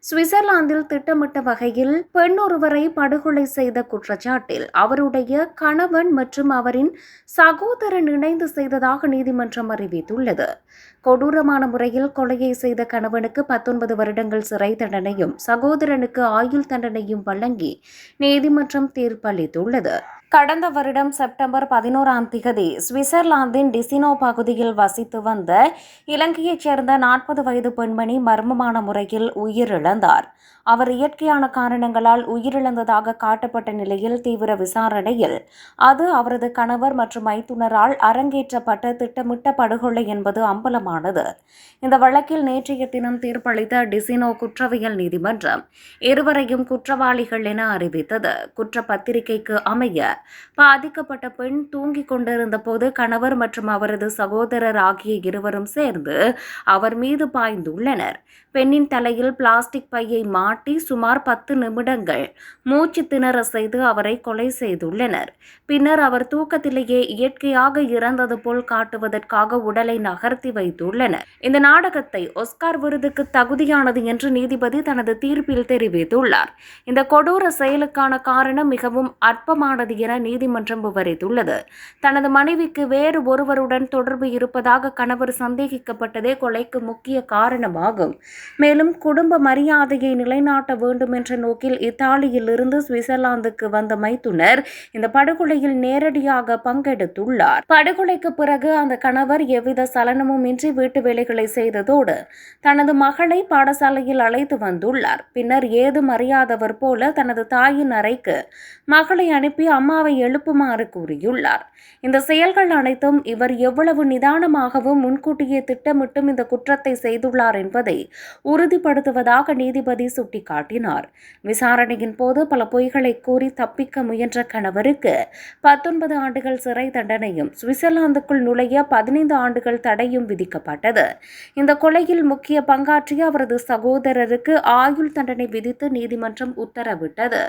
சுவிட்சர்லாந்தில் திட்டமிட்ட வகையில் பெண் ஒருவரை படுகொலை செய்த குற்றச்சாட்டில் அவருடைய கணவன் மற்றும் அவரின் சகோதரன் இணைந்து செய்ததாக நீதிமன்றம் அறிவித்துள்ளது. கொடூரமான முறையில் கொலையை செய்த கணவனுக்கு 19 வருடங்கள் சிறை தண்டனையும் சகோதரனுக்கு ஆயுள் தண்டனையும் வழங்கி நீதிமன்றம் தீர்ப்பளித்துள்ளது. கடந்த வருடம் செப்டம்பர் 11 சுவிட்சர்லாந்தின் டிசினோ பகுதியில் வசித்து வந்த இலங்கையைச் சேர்ந்த 40 வயது பெண்மணி மர்மமான முறையில் உயிரிழந்தார். அவர் இயற்கையான காரணங்களால் உயிரிழந்ததாக காட்டப்பட்ட நிலையில் தீவிர விசாரணையில் அது அவரது கணவர் மற்றும் மைத்துனரால் அரங்கேற்றப்பட்ட திட்டமிட்ட படுகொலை என்பது அம்பலமானது. இந்த வழக்கில் நேற்றைய தினம் தீர்ப்பளித்த டிசினோ குற்றவியல் நீதிமன்றம் இருவரையும் குற்றவாளிகள் என அறிவித்தது. குற்றப்பத்திரிகைக்கு அமைய பாதிக்கப்பட்ட பெண் தூங்கிக் கொண்டிருந்த போது கணவர் மற்றும் அவரது சகோதரர் ஆகிய இருவரும் சேர்ந்து அவர் மீது பாய்ந்துள்ளனர். பெண்ணின் தலையில் பிளாஸ்டிக் பையை மாட்டி சுமார் 10 நிமிடங்கள் மூச்சு திணற செய்து அவரை கொலை செய்துள்ளனர். பின்னர் அவர் தூக்கத்திலேயே இயற்கையாக இறந்தது போல் காட்டுவதற்காக உடலை நகர்த்தி வைத்துள்ளனர். இந்த நாடகத்தை ஒஸ்கார் விருதுக்கு தகுதியானது என்று நீதிபதி தனது தீர்ப்பில் தெரிவித்துள்ளார். இந்த கொடூர செயலுக்கான காரணம் மிகவும் அற்பமானது என நீதிமன்றம் விவரித்துள்ளது. தனது மனைவிக்கு வேறு ஒருவருடன் தொடர்பு இருப்பதாக கணவர் சந்தேகிக்கப்பட்டதே கொலைக்கு முக்கிய காரணமாகும். மேலும் குடும்ப மரியாதையை நிலைநாட்ட வேண்டும் என்ற நோக்கில் இத்தாலியில் இருந்து சுவிட்சர்லாந்துக்கு வந்த மைத்துனர் இந்த படுகொலையில் நேரடியாக பங்கெடுத்துள்ளார். படுகொலைக்கு பிறகு அந்த கணவர் எவ்வித சலனமும் இன்றி வீட்டு வேலைகளை செய்ததோடு தனது மகளை பாடசாலையில் அழைத்து வந்துள்ளார். பின்னர் ஏதும் அறியாதவர் போல தனது தாயின் அறைக்கு மகளை அனுப்பி அம்மாவை எழுப்புமாறு கூறியுள்ளார். இந்த செயல்கள் அனைத்தும் இவர் எவ்வளவு நிதானமாகவும் முன்கூட்டியே திட்டமிட்டும் இந்த குற்றத்தை செய்துள்ளார் என்பதை உறுதிப்படுத்துவதாக நீதிபதி சுட்டிக்காட்டினார். விசாரணையின் போது பல பொய்களை கூறி தப்பிக்க முயன்ற கணவருக்கு 19 ஆண்டுகள் சிறை தண்டனையும் சுவிட்சர்லாந்துக்குள் நுழைய 15 ஆண்டுகள் தடையும் விதிக்கப்பட்டது. இந்த கொலையில் முக்கிய பங்காற்றிய அவரது சகோதரருக்கு ஆயுள் தண்டனை விதித்து நீதிமன்றம் உத்தரவிட்டது.